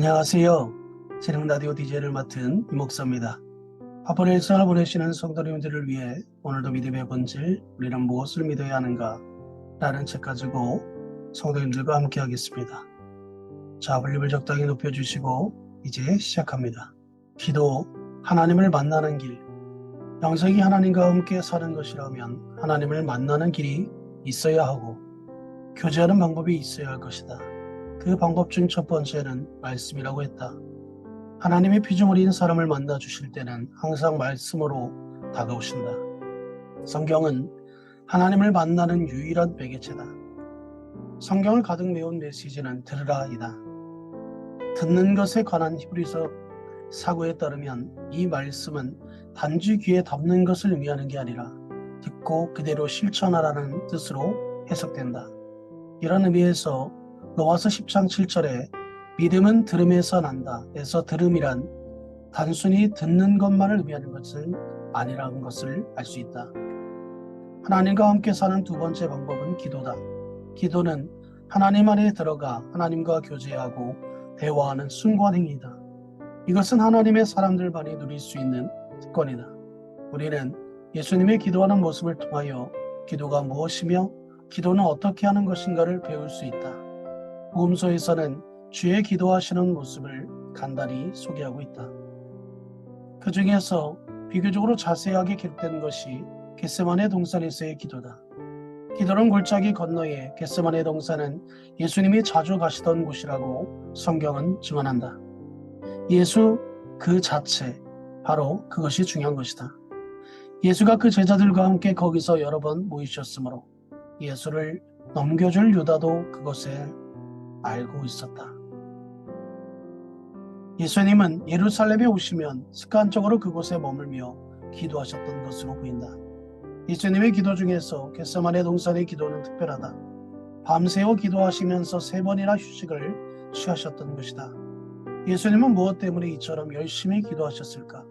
안녕하세요. 재능라디오 DJ를 맡은 이목사입니다. 바쁜 일상을 보내시는 성도님들을 위해 오늘도 믿음의 본질, 우리는 무엇을 믿어야 하는가? 라는 책 가지고 성도님들과 함께 하겠습니다. 자, 볼륨을 적당히 높여주시고 이제 시작합니다. 기도, 하나님을 만나는 길. 영생이 하나님과 함께 사는 것이라면 하나님을 만나는 길이 있어야 하고 교제하는 방법이 있어야 할 것이다. 그 방법 중 첫 번째는 말씀이라고 했다. 하나님의 피조물인 사람을 만나 주실 때는 항상 말씀으로 다가오신다. 성경은 하나님을 만나는 유일한 매개체다. 성경을 가득 메운 메시지는 들으라이다. 듣는 것에 관한 히브리서 사고에 따르면 이 말씀은 단지 귀에 담는 것을 의미하는 게 아니라 듣고 그대로 실천하라는 뜻으로 해석된다. 이런 의미에서 로마서 10장 7절에 믿음은 들음에서 난다 에서 들음이란 단순히 듣는 것만을 의미하는 것은 아니라는 것을 알 수 있다. 하나님과 함께 사는 두 번째 방법은 기도다. 기도는 하나님 안에 들어가 하나님과 교제하고 대화하는 숭고한 행위다. 이것은 하나님의 사람들만이 누릴 수 있는 특권이다. 우리는 예수님의 기도하는 모습을 통하여 기도가 무엇이며 기도는 어떻게 하는 것인가를 배울 수 있다. 복음서에서는 주의 기도하시는 모습을 간단히 소개하고 있다. 그 중에서 비교적으로 자세하게 기록된 것이 겟세마네 동산에서의 기도다. 기도는 골짜기 건너에 겟세마네 동산은 예수님이 자주 가시던 곳이라고 성경은 증언한다. 예수 그 자체, 바로 그것이 중요한 것이다. 예수가 그 제자들과 함께 거기서 여러 번 모이셨으므로 예수를 넘겨줄 유다도 그것에 알고 있었다. 예수님은 예루살렘에 오시면 습관적으로 그곳에 머물며 기도하셨던 것으로 보인다. 예수님의 기도 중에서 겟세마네 동산의 기도는 특별하다. 밤새워 기도하시면서 3번이나 휴식을 취하셨던 것이다. 예수님은 무엇 때문에 이처럼 열심히 기도하셨을까?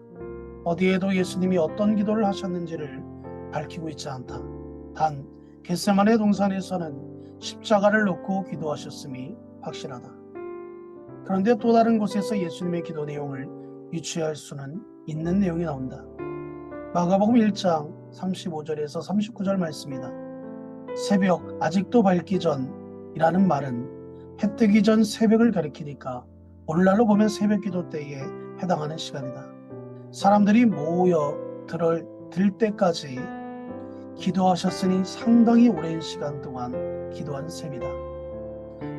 어디에도 예수님이 어떤 기도를 하셨는지를 밝히고 있지 않다. 단 겟세마네 동산에서는 십자가를 놓고 기도하셨음이 확실하다. 그런데 또 다른 곳에서 예수님의 기도 내용을 유추할 수는 있는 내용이 나온다. 마가복음 1장 35절에서 39절 말씀이다. 새벽 아직도 밝기 전이라는 말은 해 뜨기 전 새벽을 가리키니까 오늘날로 보면 새벽 기도 때에 해당하는 시간이다. 사람들이 모여 들 때까지 기도하셨으니 상당히 오랜 시간 동안 기도한 셈이다.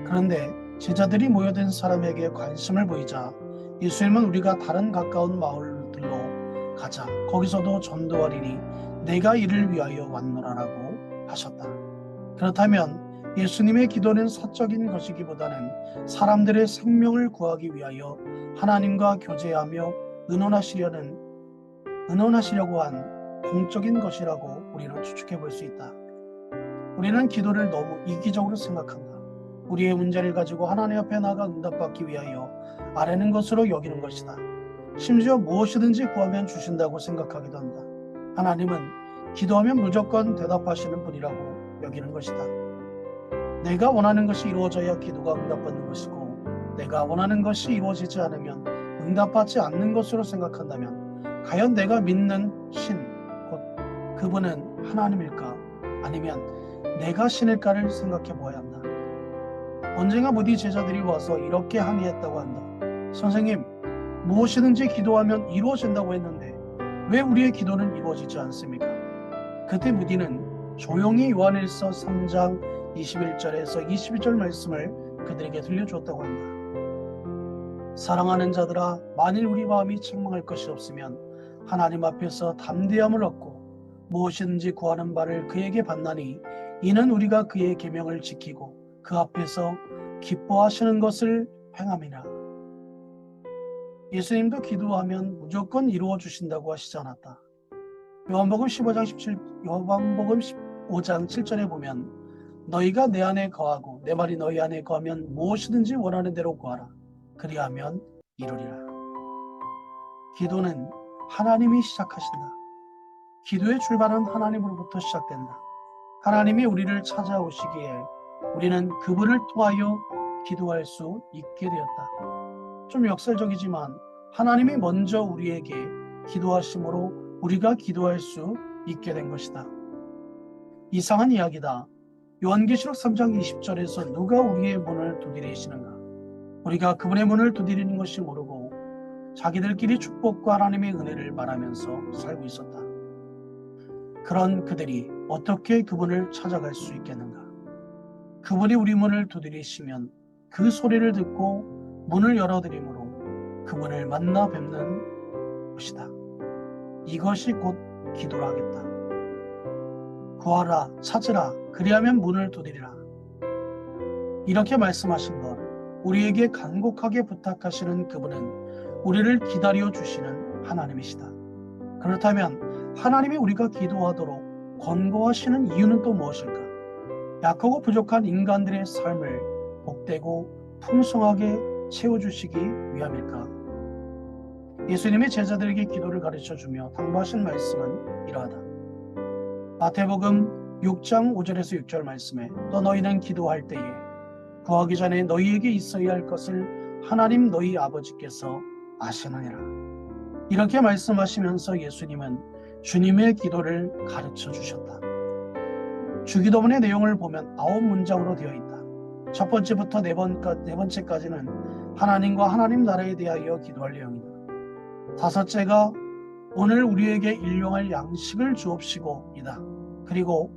그런데 제자들이 모여든 사람에게 관심을 보이자 예수님은 우리가 다른 가까운 마을들로 가자. 거기서도 전도하리니 내가 이를 위하여 왔노라라고 하셨다. 그렇다면 예수님의 기도는 사적인 것이기보다는 사람들의 생명을 구하기 위하여 하나님과 교제하며 의논하시려고 한 공적인 것이라고 우리는 추측해 볼 수 있다. 우리는 기도를 너무 이기적으로 생각한다. 우리의 문제를 가지고 하나님 앞에 나가 응답받기 위하여 아뢰는 것으로 여기는 것이다. 심지어 무엇이든지 구하면 주신다고 생각하기도 한다. 하나님은 기도하면 무조건 대답하시는 분이라고 여기는 것이다. 내가 원하는 것이 이루어져야 기도가 응답받는 것이고 내가 원하는 것이 이루어지지 않으면 응답받지 않는 것으로 생각한다면 과연 내가 믿는 신, 곧 그분은 하나님일까? 아니면 내가 신일까를 생각해 보아야 한다. 언젠가 무디 제자들이 와서 이렇게 항의했다고 한다. 선생님, 무엇이든지 기도하면 이루어진다고 했는데 왜 우리의 기도는 이루어지지 않습니까? 그때 무디는 조용히 요한일서 3장 21절에서 22절 말씀을 그들에게 들려주었다고 한다. 사랑하는 자들아, 만일 우리 마음이 책망할 것이 없으면 하나님 앞에서 담대함을 얻고 무엇이든지 구하는 바를 그에게 받나니 이는 우리가 그의 계명을 지키고 그 앞에서 기뻐하시는 것을 행함이라. 예수님도 기도하면 무조건 이루어 주신다고 하시지 않았다. 요한복음 15장 7절에 보면 너희가 내 안에 거하고 내 말이 너희 안에 거하면 무엇이든지 원하는 대로 구하라. 그리하면 이루리라. 기도는 하나님이 시작하신다. 기도의 출발은 하나님으로부터 시작된다. 하나님이 우리를 찾아오시기에 우리는 그분을 통하여 기도할 수 있게 되었다. 좀 역설적이지만 하나님이 먼저 우리에게 기도하심으로 우리가 기도할 수 있게 된 것이다. 이상한 이야기다. 요한계시록 3장 20절에서 누가 우리의 문을 두드리시는가? 우리가 그분의 문을 두드리는 것이 모르고 자기들끼리 축복과 하나님의 은혜를 말하면서 살고 있었다. 그런 그들이 어떻게 그분을 찾아갈 수 있겠는가? 그분이 우리 문을 두드리시면 그 소리를 듣고 문을 열어드림으로 그분을 만나 뵙는 것이다. 이것이 곧 기도라 하겠다. 구하라, 찾으라, 그리하면 문을 두드리라. 이렇게 말씀하신 것, 우리에게 간곡하게 부탁하시는 그분은 우리를 기다려 주시는 하나님이시다. 그렇다면 하나님이 우리가 기도하도록 권고하시는 이유는 또 무엇일까? 약하고 부족한 인간들의 삶을 복되고 풍성하게 채워주시기 위함일까? 예수님의 제자들에게 기도를 가르쳐주며 당부하신 말씀은 이러하다. 마태복음 6장 5절에서 6절 말씀에 또 너희는 기도할 때에 구하기 전에 너희에게 있어야 할 것을 하나님 너희 아버지께서 아시느니라. 이렇게 말씀하시면서 예수님은 주님의 기도를 가르쳐 주셨다. 주기도문의 내용을 보면 9문장으로 되어 있다. 첫 번째부터 네 번째까지는 하나님과 하나님 나라에 대하여 기도할 내용이다. 다섯째가 오늘 우리에게 일용할 양식을 주옵시고 이다. 그리고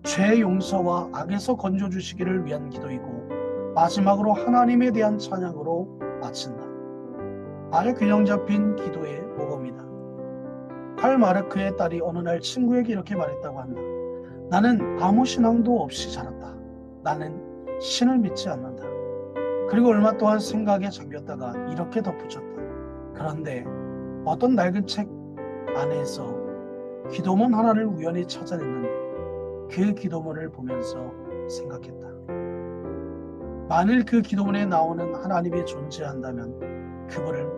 죄 용서와 악에서 건져 주시기를 위한 기도이고 마지막으로 하나님에 대한 찬양으로 마친다. 아주 균형 잡힌 기도의 모범이다. 칼 마르크의 딸이 어느 날 친구에게 이렇게 말했다고 한다. 나는 아무 신앙도 없이 자랐다. 나는 신을 믿지 않는다. 그리고 얼마 동안 생각에 잠겼다가 이렇게 덧붙였다. 그런데 어떤 낡은 책 안에서 기도문 하나를 우연히 찾아냈는데 그 기도문을 보면서 생각했다. 만일 그 기도문에 나오는 하나님이 존재한다면 그분을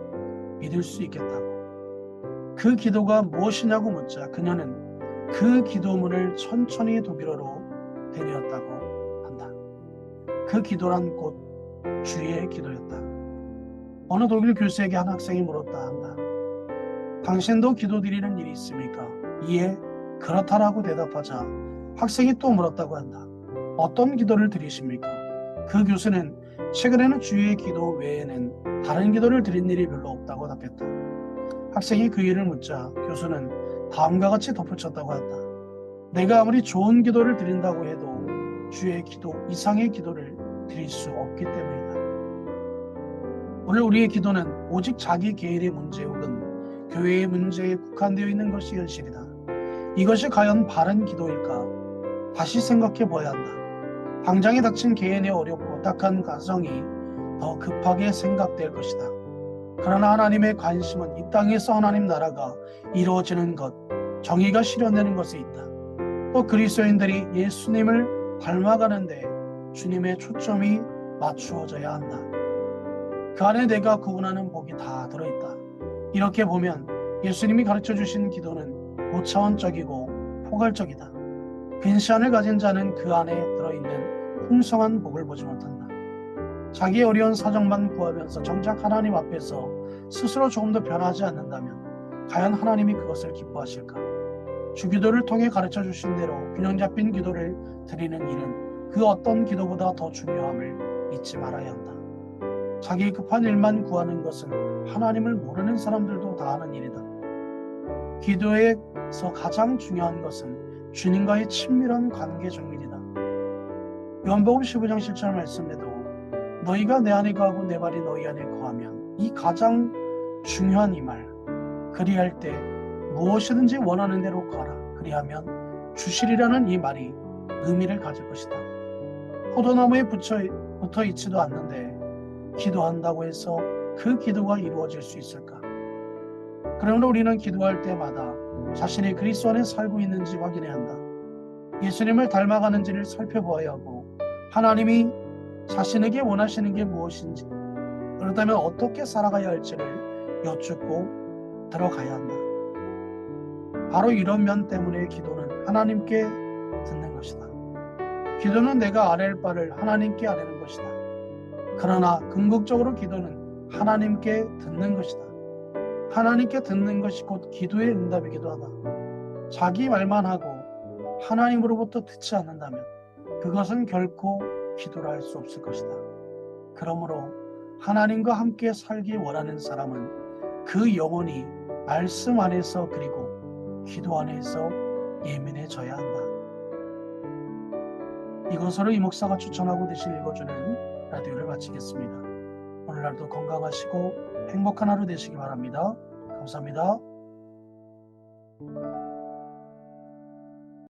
믿을 수 있겠다고. 그 기도가 무엇이냐고 묻자 그녀는 그 기도문을 천천히 독일어로 되뇌었다고 한다. 그 기도란 곧 주의 기도였다. 어느 독일 교수에게 한 학생이 물었다 한다. 당신도 기도드리는 일이 있습니까? 이에 그렇다라고 대답하자 학생이 또 물었다고 한다. 어떤 기도를 드리십니까? 그 교수는 최근에는 주의 기도 외에는 다른 기도를 드린 일이 별로 없다고 답했다. 학생이 그 일을 묻자 교수는 다음과 같이 덧붙였다고 한다. 내가 아무리 좋은 기도를 드린다고 해도 주의 기도 이상의 기도를 드릴 수 없기 때문이다. 오늘 우리의 기도는 오직 자기 개인의 문제 혹은 교회의 문제에 국한되어 있는 것이 현실이다. 이것이 과연 바른 기도일까? 다시 생각해 보아야 한다. 당장에 닥친 개인의 어렵고 딱한 가정이 더 급하게 생각될 것이다. 그러나 하나님의 관심은 이 땅에서 하나님 나라가 이루어지는 것, 정의가 실현되는 것에 있다. 또 그리스도인들이 예수님을 닮아가는데 주님의 초점이 맞추어져야 한다. 그 안에 내가 구원하는 복이 다 들어있다. 이렇게 보면 예수님이 가르쳐주신 기도는 고차원적이고 포괄적이다. 빈 시간을 가진 자는 그 안에 들어있는 풍성한 복을 보지 못한다. 자기의 어려운 사정만 구하면서 정작 하나님 앞에서 스스로 조금 더 변하지 않는다면 과연 하나님이 그것을 기뻐하실까? 주기도를 통해 가르쳐주신 대로 균형 잡힌 기도를 드리는 일은 그 어떤 기도보다 더 중요함을 잊지 말아야 한다. 자기 급한 일만 구하는 것은 하나님을 모르는 사람들도 다 하는 일이다. 기도에서 가장 중요한 것은 주님과의 친밀한 관계 정밀이다. 요한복음 15장 7절 말씀에도 너희가 내 안에 거하고 내 말이 너희 안에 거하면 이 가장 중요한 이 말 그리할 때 무엇이든지 원하는 대로 구하라 그리하면 주시리라는 이 말이 의미를 가질 것이다. 포도나무에 붙어 있지도 않는데 기도한다고 해서 그 기도가 이루어질 수 있을까? 그러므로 우리는 기도할 때마다 자신이 그리스도 안에 살고 있는지 확인해야 한다. 예수님을 닮아가는지를 살펴보아야 하고 하나님이 자신에게 원하시는 게 무엇인지 그렇다면 어떻게 살아가야 할지를 여쭙고 들어가야 한다. 바로 이런 면 때문에 기도는 하나님께 듣는 것이다. 기도는 내가 아랠 바를 하나님께 아뢰는 것이다. 그러나 궁극적으로 기도는 하나님께 듣는 것이다. 하나님께 듣는 것이 곧 기도의 응답이기도 하다. 자기 말만 하고 하나님으로부터 듣지 않는다면 그것은 결코 기도를 할 수 없을 것이다. 그러므로 하나님과 함께 살기 원하는 사람은 그 영혼이 말씀 안에서 그리고 기도 안에서 예민해져야 한다. 이것으로 이 목사가 추천하고 대신 읽어주는 라디오를 마치겠습니다. 오늘날도 건강하시고 행복한 하루 되시기 바랍니다. 감사합니다.